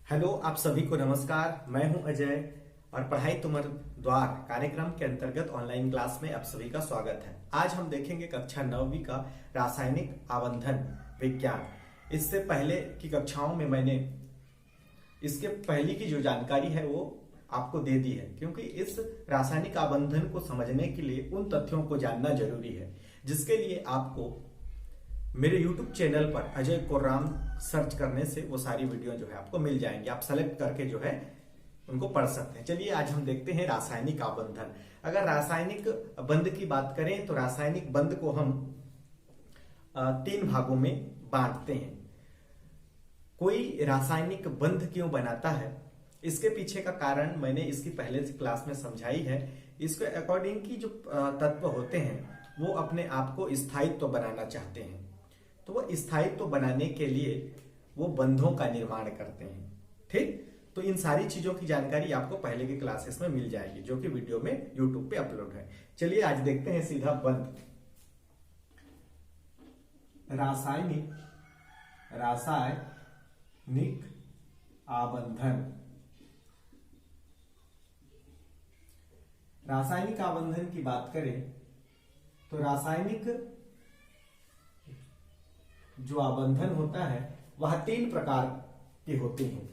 Hello, आप सभी को नमस्कार। मैं हूं अजय और पढ़ाई तुमर द्वार कार्यक्रम के अंतर्गत ऑनलाइन क्लास में आप सभी का स्वागत है। आज हम देखेंगे कक्षा 9वीं का रासायनिक आबंधन विज्ञान। इससे पहले की कक्षाओं में मैंने इसके पहले की जो जानकारी है वो आपको दे दी है, क्योंकि इस रासायनिक आबंधन को समझने के लिए उन तथ्यों को जानना जरूरी है जिसके लिए आपको मेरे YouTube चैनल पर अजय कोर्राम सर्च करने से वो सारी वीडियो जो है आपको मिल जाएंगी। आप सेलेक्ट करके जो है उनको पढ़ सकते हैं। चलिए आज हम देखते हैं रासायनिक आबंधन। अगर रासायनिक बंध की बात करें तो रासायनिक बंध को हम 3 भागों में बांटते हैं। कोई रासायनिक बंध क्यों बनाता है, इसके पीछे का कारण मैंने इसकी पहले क्लास में समझाई है। इसके अकॉर्डिंग की जो तत्व होते हैं वो अपने आप को स्थायित्व बनाना चाहते हैं, तो वो स्थायित्व बनाने के लिए वो बंधों का निर्माण करते हैं। ठीक, तो इन सारी चीजों की जानकारी आपको पहले की क्लासेस में मिल जाएगी जो कि वीडियो में यूट्यूब पे अपलोड है। चलिए आज देखते हैं सीधा बंध। रासायनिक आबंधन। रासायनिक आबंधन की बात करें तो रासायनिक जो आबंधन होता है वह 3 प्रकार के होते हैं।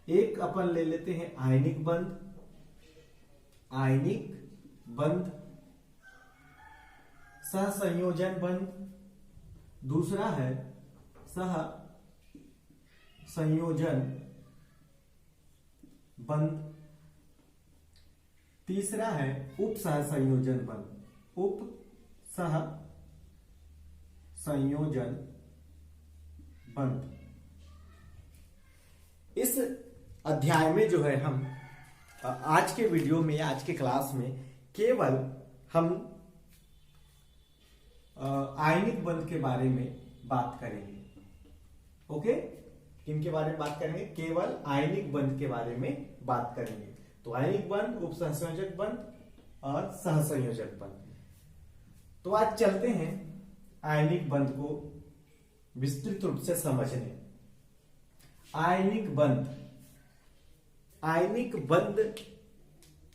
एक अपन ले लेते हैं आयनिक बंध, सहसंयोजन बंध, दूसरा है सहसंयोजन बंध, तीसरा है उपसहसंयोजन बंध। संयोजन बंध। इस अध्याय में जो है हम आज के वीडियो में या आज के क्लास में केवल हम आयनिक बंध के बारे में बात करेंगे। ओके, किनके बारे में बात करेंगे? केवल आयनिक बंध के बारे में बात करेंगे। तो आयनिक बंध, उपसहसंयोजक बंध और सहसंयोजक बंध। तो आज चलते हैं आयनिक बंध को विस्तृत रूप से समझने। आयनिक बंध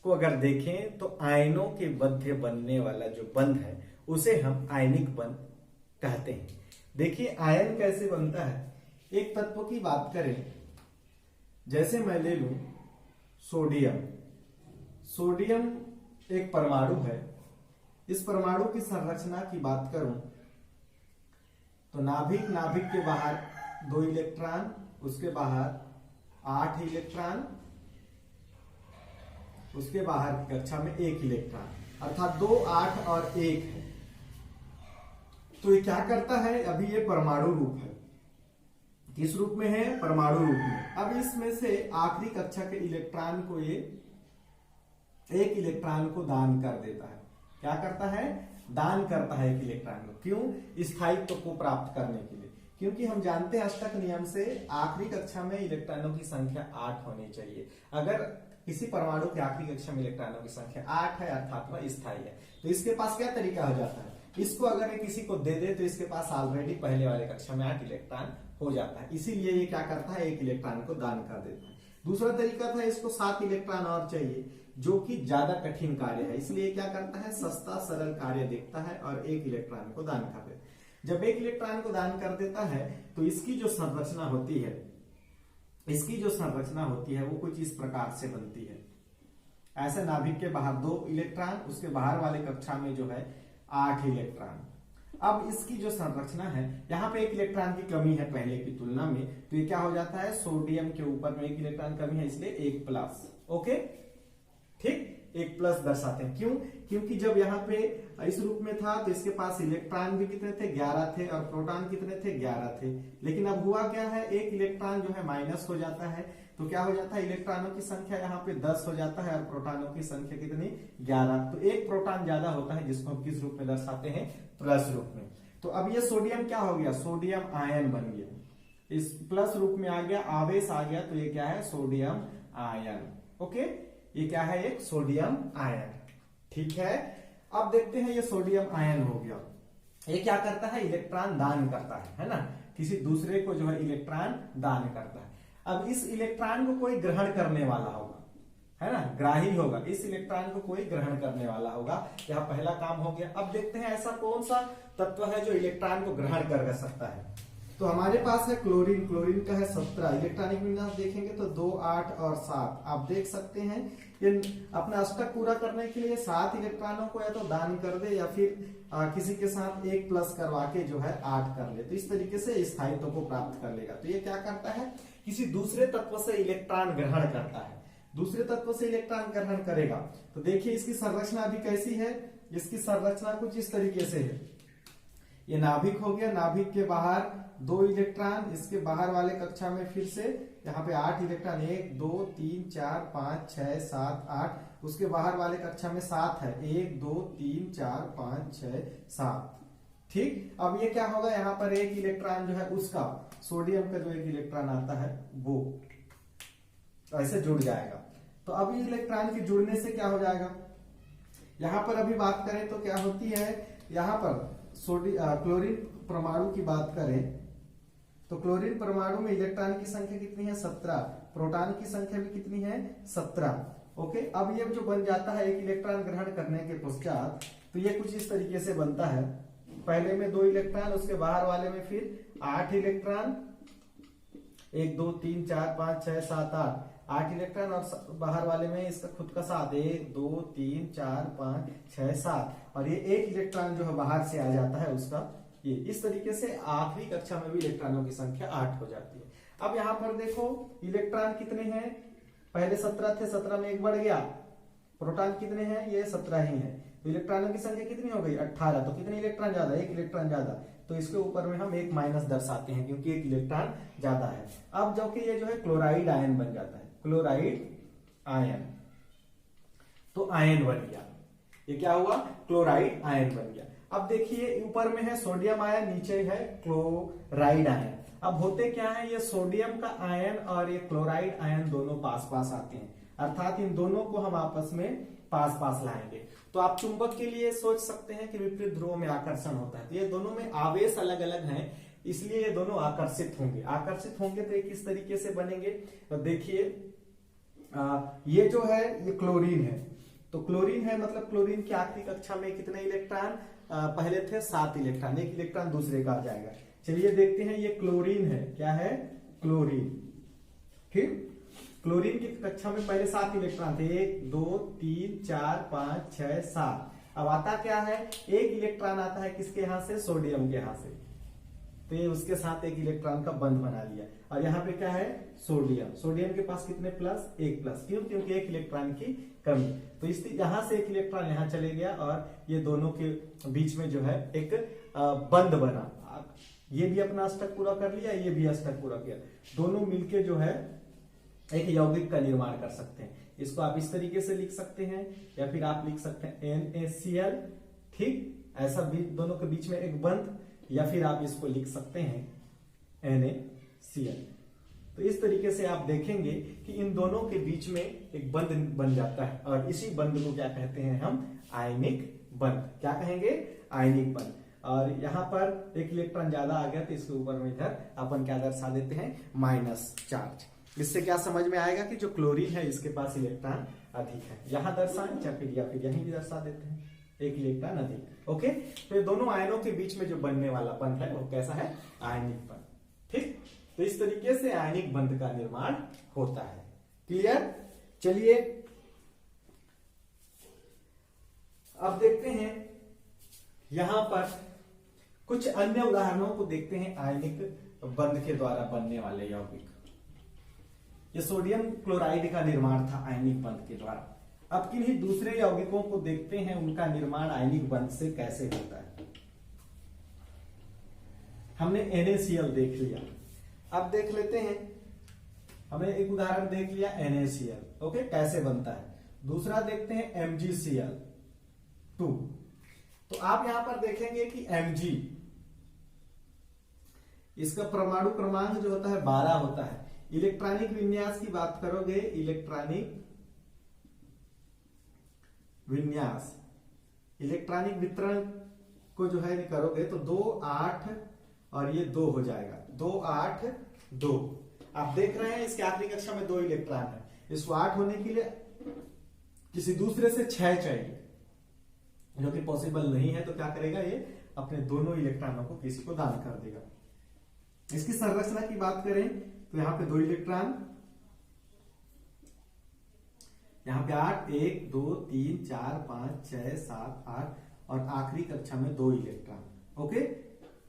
को अगर देखें तो आयनों के मध्य बनने वाला जो बंध है उसे हम आयनिक बंध कहते हैं। देखिए आयन कैसे बनता है। एक तत्व की बात करें, जैसे मैं ले लूं सोडियम एक परमाणु है। इस परमाणु की संरचना की बात करूं तो नाभिक के बाहर 2 इलेक्ट्रॉन, उसके बाहर 8 इलेक्ट्रॉन, उसके बाहर कक्षा में 1 इलेक्ट्रॉन, अर्थात 2, 8 और 1 है। तो ये क्या करता है? अभी ये परमाणु रूप है। किस रूप में है? परमाणु रूप में। अब इसमें से आखिरी कक्षा के इलेक्ट्रॉन को ये 1 इलेक्ट्रॉन को दान कर देता है। क्या करता है? दान करता है 1 इलेक्ट्रॉन को। क्यों? स्थायित्व को प्राप्त करने के लिए। क्योंकि हम जानते हैं अष्टक नियम से आखिरी कक्षा में इलेक्ट्रॉनों की संख्या 8 होनी चाहिए। अगर किसी परमाणु की आखिरी कक्षा में इलेक्ट्रॉनों की संख्या 8 है अर्थात वह स्थायी है। तो इसके पास क्या तरीका हो जाता है? इसको अगर किसी को दे दे तो इसके पास ऑलरेडी पहले वाले कक्षा में 8 इलेक्ट्रॉन हो जाता है। इसीलिए ये क्या करता है? 1 इलेक्ट्रॉन को दान कर देता है। दूसरा तरीका था, इसको 7 इलेक्ट्रॉन और चाहिए जो कि ज्यादा कठिन कार्य है, इसलिए क्या करता है? सस्ता सरल कार्य देखता है और 1 इलेक्ट्रॉन को दान कर देता है। जब 1 इलेक्ट्रॉन को दान कर देता है तो इसकी जो संरचना होती है वो कुछ इस प्रकार से बनती है। ऐसे नाभिक के बाहर 2 इलेक्ट्रॉन, उसके बाहर वाले कक्षा में जो है 8 इलेक्ट्रॉन। अब इसकी जो संरचना है, यहाँ पे 1 इलेक्ट्रॉन की कमी है पहले की तुलना में, तो ये क्या हो जाता है? सोडियम के ऊपर में 1 इलेक्ट्रॉन कमी है, इसलिए 1+। ओके, ठीक, 1+ दर्शाते हैं। क्यों? क्योंकि जब यहाँ पे इस रूप में था तो इसके पास इलेक्ट्रॉन भी कितने थे? 11 थे, और प्रोटॉन कितने थे? 11 थे। लेकिन अब हुआ क्या है? 1 इलेक्ट्रॉन जो है माइनस हो जाता है, तो क्या हो जाता है? इलेक्ट्रॉनों की संख्या यहाँ पे 10 हो जाता है और प्रोटॉनों की संख्या कितनी? 11। तो 1 प्रोटॉन ज्यादा होता है, जिसको हम किस रूप में दर्शाते हैं? प्लस रूप में। तो अब ये सोडियम क्या हो गया? सोडियम आयन बन गया, इस प्लस रूप में आ गया, आवेश आ गया, तो ये क्या है? Sodium ion. ओके, ये क्या है? एक सोडियम आयन। ठीक है, अब देखते हैं ये सोडियम आयन हो गया। ये क्या करता है? इलेक्ट्रॉन दान करता है ना, किसी दूसरे को जो है इलेक्ट्रॉन दान करता है। अब इस इलेक्ट्रॉन को कोई ग्रहण करने वाला होगा, है ना, ग्राही होगा, इस इलेक्ट्रॉन को कोई ग्रहण करने वाला होगा। यह पहला काम हो गया। अब देखते हैं ऐसा कौन सा तत्व है जो इलेक्ट्रॉन को ग्रहण कर सकता है। तो हमारे पास है क्लोरीन, क्लोरीन का है 17, इलेक्ट्रॉनिक विन्यास देखेंगे तो 2, 8 और 7। आप देख सकते हैं ये अपना अष्टक पूरा करने के लिए 7 इलेक्ट्रॉनों को या तो दान कर दे या फिर किसी के साथ 1 प्लस करवा के जो है 8 कर ले, तो इस तरीके से स्थायित्व को प्राप्त कर लेगा। तो ये क्या करता है, किसी दूसरे तत्व से इलेक्ट्रॉन ग्रहण करता है, दूसरे तत्व से इलेक्ट्रॉन ग्रहण करेगा। तो देखिए इसकी संरचना अभी कैसी है, इसकी संरचना कुछ इस तरीके से है। ये नाभिक हो गया, नाभिक के बाहर 2 इलेक्ट्रॉन, इसके बाहर वाले कक्षा में फिर से यहाँ पे 8 इलेक्ट्रॉन, 1 2 3 4 5 6 7 8, उसके बाहर वाले कक्षा में 7 है, 1 2 3 4 5 6 7। ठीक, अब ये क्या होगा, यहाँ पर एक इलेक्ट्रॉन जो है उसका सोडियम का जो एक इलेक्ट्रॉन आता है वो ऐसे जुड़ जाएगा। तो अब ये इलेक्ट्रॉन के जुड़ने से क्या हो जाएगा, यहां पर अभी बात करें तो क्या होती है, यहां पर क्लोरीन परमाणु की बात करें तो क्लोरीन परमाणु में इलेक्ट्रॉन की संख्या कितनी है 17, प्रोटॉन की संख्या भी कितनी है 17। ओके, अब ये जो बन जाता है एक इलेक्ट्रॉन ग्रहण करने के पश्चात, तो ये कुछ इस तरीके से बनता है। पहले में 2 इलेक्ट्रॉन, उसके बाहर वाले में फिर 8 इलेक्ट्रॉन, 1 2 3 4 5 6 7 8 इलेक्ट्रॉन, और बाहर वाले में इसका खुद का 7, 1 2 3 4 5 6 7, और ये एक इलेक्ट्रॉन जो है बाहर से आ जाता है उसका ये। इस तरीके से आखिरी कक्षा में भी इलेक्ट्रॉनों की संख्या 8 हो जाती है। अब यहाँ पर देखो इलेक्ट्रॉन कितने हैं, पहले 17 थे, 17 में 1 बढ़ गया। प्रोटॉन कितने हैं, ये 17 ही है, तो इलेक्ट्रॉनों की संख्या कितनी हो गई 18। तो कितने इलेक्ट्रॉन ज्यादा, 1 इलेक्ट्रॉन ज्यादा, तो इसके ऊपर में हम 1 माइनस दर्शाते हैं क्योंकि 1 इलेक्ट्रॉन ज्यादा है। अब जब कि ये जो है क्लोराइड आयन बन जाता है, क्लोराइड आयन, तो आयन बन गया, ये क्या हुआ, क्लोराइड आयन बन गया। अब देखिए ऊपर में है सोडियम आयन, नीचे है क्लोराइड आयन। अब होते क्या है, ये सोडियम का आयन और ये क्लोराइड आयन दोनों पास पास आते हैं, अर्थात इन दोनों को हम आपस में पास पास लाएंगे। तो आप चुंबक के लिए सोच सकते हैं कि विपरीत ध्रुव में आकर्षण होता है, तो ये दोनों में आवेश अलग अलग हैं, इसलिए ये दोनों आकर्षित होंगे। आकर्षित होंगे तो ये किस तरीके से बनेंगे, तो देखिए ये जो है ये क्लोरीन है, तो क्लोरीन है मतलब क्लोरीन की आखिरी कक्षा में कितने इलेक्ट्रॉन, पहले थे 7 इलेक्ट्रॉन, 1 इलेक्ट्रॉन दूसरे का आ जाएगा। चलिए देखते हैं, ये क्लोरीन है, क्या है, क्लोरीन। ठीक, क्लोरीन की कक्षा में पहले 7 इलेक्ट्रॉन थे, 1 2 3 4 5 6 7। अब आता क्या है, 1 इलेक्ट्रॉन आता है किसके यहां से, सोडियम के यहां से, तो ये उसके साथ 1 इलेक्ट्रॉन का बंध बना लिया। और यहाँ पे क्या है, सोडियम, सोडियम के पास कितने प्लस, 1 प्लस, क्यों, क्योंकि 1 इलेक्ट्रॉन की कमी। तो इस यहां से 1 इलेक्ट्रॉन यहां चले गया और ये दोनों के बीच में जो है एक बंध बना। ये भी अपना अष्टक पूरा कर लिया, ये भी अष्टक पूरा किया, दोनों मिलके जो है एक यौगिक का निर्माण कर सकते हैं। इसको आप इस तरीके से लिख सकते हैं या फिर आप लिख सकते हैं NaCl। ठीक, ऐसा भी दोनों के बीच में एक बंध, या फिर आप इसको लिख सकते हैं NaCl। तो इस तरीके से आप देखेंगे कि इन दोनों के बीच में एक बंध बन जाता है, और इसी बंध को क्या कहते हैं हम, आयनिक बंध। क्या कहेंगे, आयनिक बंध। और यहाँ पर 1 इलेक्ट्रॉन ज्यादा आ गया तो इसके ऊपर में इधर अपन क्या दर्शा देते हैं, माइनस चार्ज। इससे क्या समझ में आएगा कि जो क्लोरीन है इसके पास इलेक्ट्रॉन अधिक है, यहां दर्शाएं या फिर यहीं भी दर्शा देते हैं, 1 इलेक्ट्रॉन अधिक। ओके, तो ये दोनों आयनों के बीच में जो बनने वाला बंध है वो कैसा है, आयनिक बंध। ठीक, तो इस तरीके से आयनिक बंध का निर्माण होता है। क्लियर। चलिए अब देखते हैं यहां पर कुछ अन्य उदाहरणों को देखते हैं आयनिक बंध के द्वारा बनने वाले यौगिक। ये सोडियम क्लोराइड का निर्माण था आयनिक बंध के द्वारा। अब किन्हीं दूसरे यौगिकों को देखते हैं, उनका निर्माण आयनिक बंध से कैसे होता है। हमने NaCl देख लिया, अब देख लेते हैं, हमने एक उदाहरण देख लिया NaCl, ओके, कैसे बनता है। दूसरा देखते हैं MgCl2। तो आप यहां पर देखेंगे कि Mg, इसका परमाणु क्रमांक जो होता है 12 होता है। इलेक्ट्रॉनिक विन्यास की बात करोगे, इलेक्ट्रॉनिक विन्यास, इलेक्ट्रॉनिक वितरण को जो है करोगे तो 2 8 और ये 2 हो जाएगा, 2 8 2। आप देख रहे हैं इसके आखिरी कक्षा में 2 इलेक्ट्रॉन है, इसको 8 होने के लिए किसी दूसरे से 6 चाहिए, जो कि पॉसिबल नहीं है। तो क्या करेगा ये, अपने दोनों इलेक्ट्रॉनों को किसी को दान कर देगा। इसकी संरचना की बात करें तो यहाँ पे 2 इलेक्ट्रॉन, यहाँ पे 8, 1 2 3 4 5 6 7 8 और आखिरी कक्षा में 2 इलेक्ट्रॉन। ओके,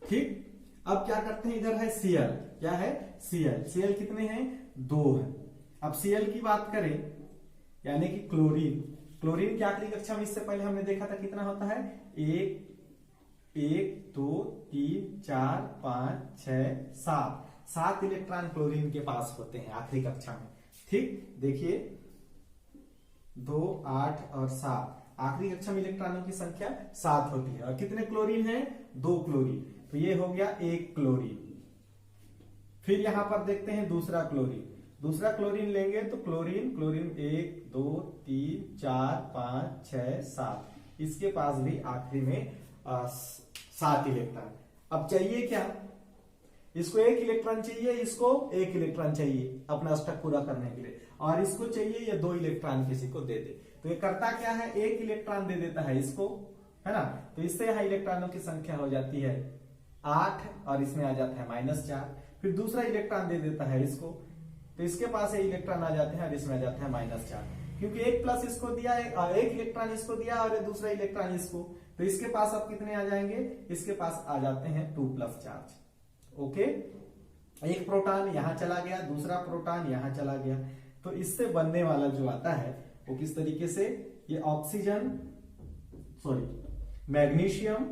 ठीक। अब क्या करते हैं, इधर है Cl, क्या है Cl कितने हैं, 2 है। अब Cl की बात करें यानी कि क्लोरीन की आखिरी कक्षा में इससे पहले हमने देखा था कितना होता है, 1 2 3 4 5 6 7 इलेक्ट्रॉन क्लोरीन के पास होते हैं आखिरी कक्षा में। ठीक, देखिए 2 8 और 7, आखिरी कक्षा में इलेक्ट्रॉनों की संख्या 7 होती है। और कितने क्लोरीन है, 2 क्लोरीन, तो ये हो गया 1 क्लोरीन। फिर यहां पर देखते हैं दूसरा क्लोरीन लेंगे तो क्लोरीन 1 2 3 4 5 6 7, इसके पास भी आखिरी में 7 इलेक्ट्रॉन। अब चाहिए क्या, इसको 1 इलेक्ट्रॉन चाहिए, इसको 1 इलेक्ट्रॉन चाहिए अपना स्टक पूरा करने के लिए, और इसको चाहिए ये 2 इलेक्ट्रॉन किसी को दे दे। तो ये करता क्या है, 1 इलेक्ट्रॉन दे देता है इसको, है ना। तो इससे यहाँ इलेक्ट्रॉनों की संख्या हो जाती है 8 और इसमें आ जाता है -4। फिर दूसरा इलेक्ट्रॉन दे देता है इसको, तो इसके पास ये इलेक्ट्रॉन आ जाते हैं और इसमें आ जाता है -4, क्योंकि 1 प्लस इसको दिया, 1 इलेक्ट्रॉन इसको दिया और दूसरा इलेक्ट्रॉन इसको, तो इसके पास अब कितने आ जाएंगे, इसके पास आ जाते हैं 2+ चार्ज। ओके, एक प्रोटॉन यहां चला गया, दूसरा प्रोटॉन यहां चला गया, तो इससे बनने वाला जो आता है वो किस तरीके से, ये मैग्नीशियम,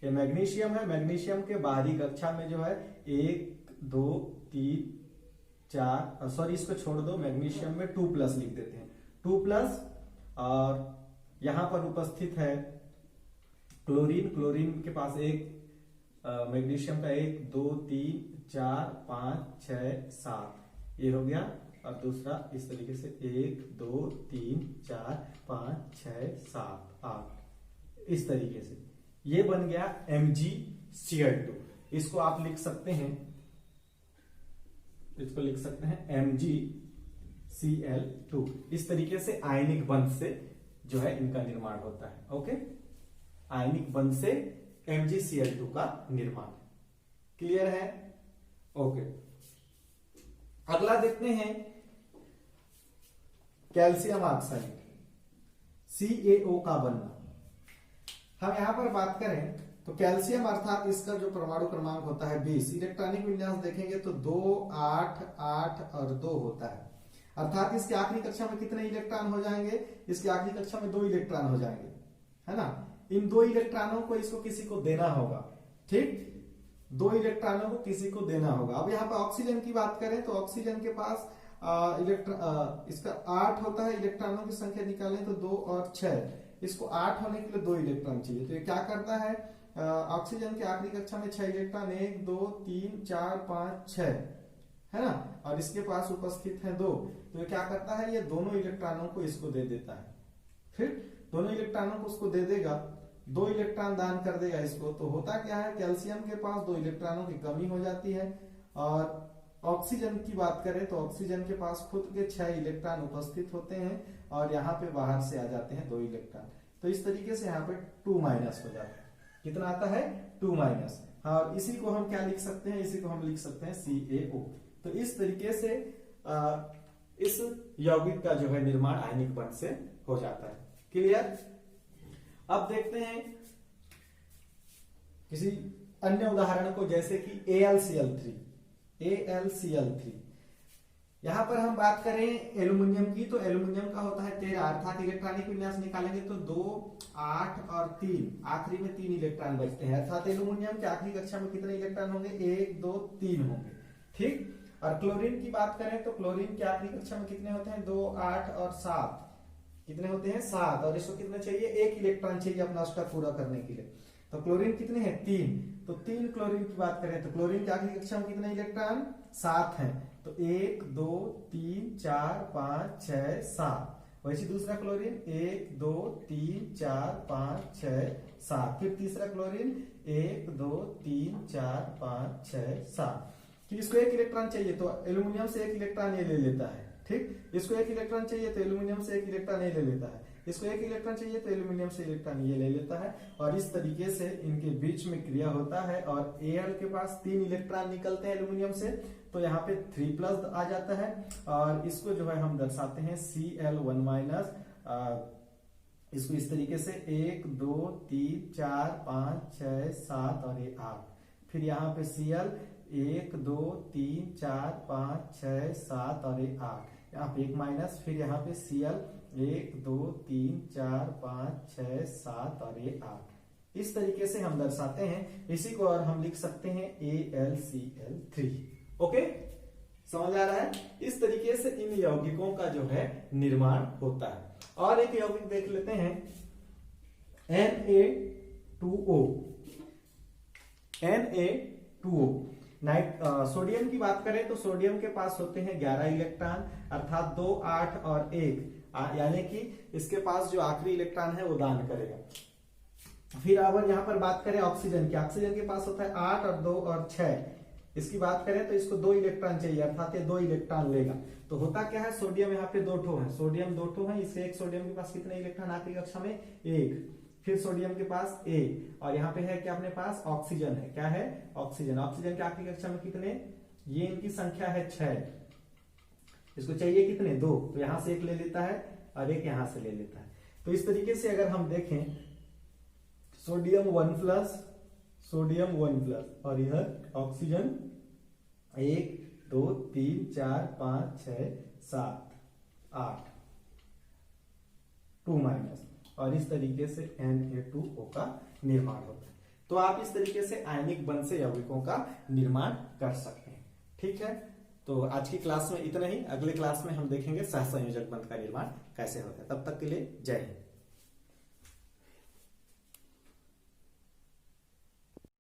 ये मैग्नीशियम है। मैग्नीशियम के बाहरी कक्षा में जो है 1 2 3 4, इसको छोड़ दो, मैग्नीशियम में 2+ लिख देते हैं, 2+, और यहां पर उपस्थित है क्लोरीन के पास मैग्नीशियम का 1 2 3 4 5 6 7 ये हो गया, और दूसरा इस तरीके से 1 2 3 4 5 6 7 8, इस तरीके से ये बन गया MgCl2। इसको आप लिख सकते हैं, MgCl2। इस तरीके से आयनिक बंध से जो है इनका निर्माण होता है। ओके, आयनिक बंध से MgCl2 का निर्माण। क्लियर है? ओके, अगला देखते हैं कैल्शियम ऑक्साइड CaO का बनना। हम यहां पर बात करें तो कैल्शियम अर्थात इसका जो परमाणु क्रमांक होता है 20, इलेक्ट्रॉनिक विन्यास देखेंगे तो 2 8 8 और 2 होता है, अर्थात इसके आखिरी कक्षा में कितने इलेक्ट्रॉन हो जाएंगे, इसके आखिरी कक्षा में 2 इलेक्ट्रॉन हो जाएंगे, है ना। इन 2 इलेक्ट्रॉनों को इसको किसी को देना होगा। ठीक, 2 इलेक्ट्रॉनों को किसी को देना होगा। अब यहाँ पे ऑक्सीजन की बात करें तो ऑक्सीजन के पास इसका 8 होता है, इलेक्ट्रॉनों की संख्या निकालें तो 2 और 6, इसको 8 होने के लिए 2 इलेक्ट्रॉन चाहिए। तो ये क्या करता है, ऑक्सीजन के आखिरी कक्षा में 6 इलेक्ट्रॉन, 1 2 3 4 5 6, है ना, और इसके पास उपस्थित है 2, तो ये क्या करता है, ये दोनों इलेक्ट्रॉनों को इसको दे देता है। फिर दोनों इलेक्ट्रॉनों को उसको दे देगा, 2 इलेक्ट्रॉन दान कर देगा इसको। तो होता क्या है, कैल्शियम के पास 2 इलेक्ट्रॉनों की कमी हो जाती है। और ऑक्सीजन की बात करें तो ऑक्सीजन के पास खुद के 6 इलेक्ट्रॉन उपस्थित होते हैं और यहाँ पे बाहर से आ जाते हैं 2 इलेक्ट्रॉन, तो इस तरीके से यहाँ पे 2- हो जाता है। कितना आता है, 2-। और इसी को हम क्या लिख सकते हैं, इसी को हम लिख सकते हैं CaO। तो इस तरीके से इस यौगिक का जो है निर्माण आयनिक बंध से हो जाता है। क्लियर? अब देखते हैं किसी अन्य उदाहरण को, जैसे कि AlCl3। यहां पर हम बात करें एल्युमिनियम की, तो एल्युमिनियम का होता है 13, अर्थात इलेक्ट्रॉनिक विन्यास निकालेंगे तो 2 8 और 3, आखिरी में 3 इलेक्ट्रॉन बचते हैं, अर्थात एल्युमिनियम के आखिरी कक्षा में कितने इलेक्ट्रॉन होंगे, 1 2 3 होंगे। ठीक, और क्लोरीन की बात करें तो क्लोरीन के आखिरी कक्षा में कितने होते हैं, 2 8 और 7, कितने होते हैं, 7, और इसको कितने चाहिए, 1 इलेक्ट्रॉन चाहिए अपना स्टक पूरा करने के लिए। तो क्लोरीन कितने हैं, 3, तो 3 क्लोरीन की बात करें तो क्लोरीन के आखिरी कक्षा में कितने इलेक्ट्रॉन, 7 हैं, तो 1 2 3 4 5 6 7। वैसे दूसरा क्लोरीन 1 2 3 4 5 6 7, फिर तीसरा क्लोरीन 1 2 3 4 5 6 7। कि इसको एक इलेक्ट्रॉन चाहिए तो एल्यूमिनियम से एक इलेक्ट्रॉन ये ले लेता है, ठीक। इसको एक इलेक्ट्रॉन चाहिए तो एल्यूमिनियम से एक इलेक्ट्रॉन ये ले लेता है, इसको एक इलेक्ट्रॉन चाहिए तो एल्यूमिनियम से इलेक्ट्रॉन ये ले लेता है, और इस तरीके से इनके बीच में क्रिया होता है। और Al के पास 3 इलेक्ट्रॉन निकलते हैं एल्यूमिनियम से, तो यहाँ पे 3+ आ जाता है, और इसको जो है हम दर्शाते हैं Cl1-। इसको इस तरीके से 1 2 3 4 5 6 7 और ये 8। फिर यहाँ पे Cl 1 2 3 4 5 6 7 और ये 8, यहाँ पे 1-, फिर यहाँ पे Cl 1 2 3 4 5 6 7 और ये 8। इस तरीके से हम दर्शाते हैं। इसी को और हम लिख सकते हैं AlCl3। ओके, समझ आ रहा है? इस तरीके से इन यौगिकों का जो है निर्माण होता है। और एक यौगिक देख लेते हैं Na2O। सोडियम की बात करें तो सोडियम के पास होते हैं 11 इलेक्ट्रॉन, अर्थात 2 8 और 1, यानी कि इसके पास जो आखिरी इलेक्ट्रॉन है वो दान करेगा। फिर अगर यहाँ पर बात करें ऑक्सीजन की, ऑक्सीजन के पास होता है 8 और 2 और 6। इसकी बात करें तो इसको 2 इलेक्ट्रॉन चाहिए, अर्थात ये 2 इलेक्ट्रॉन लेगा। तो होता क्या है, सोडियम यहाँ पे 2 ठो है, सोडियम 2 ठो है, इससे एक सोडियम के पास कितने इलेक्ट्रॉन आखिरी कक्षा में? 1। फिर सोडियम के पास A, और यहाँ पे है क्या अपने पास? ऑक्सीजन है। क्या है? ऑक्सीजन। ऑक्सीजन के आखिरी कक्षा में कितने? ये इनकी संख्या है 6। इसको चाहिए कितने? 2, तो यहां से 1 ले लेता है और 1 यहां से ले लेता है। तो इस तरीके से अगर हम देखें सोडियम 1+, सोडियम 1+, और यह ऑक्सीजन 1 2 3 4 5 6 7 8, 2-, और इस तरीके से Na2O का निर्माण होता है। तो आप इस तरीके से आयनिक बंध से यौगिकों का निर्माण कर सकते हैं। ठीक है, तो आज की क्लास में इतना ही। अगले क्लास में हम देखेंगे सहसंयोजक बंध का निर्माण कैसे होता है। तब तक के लिए जय हिंद।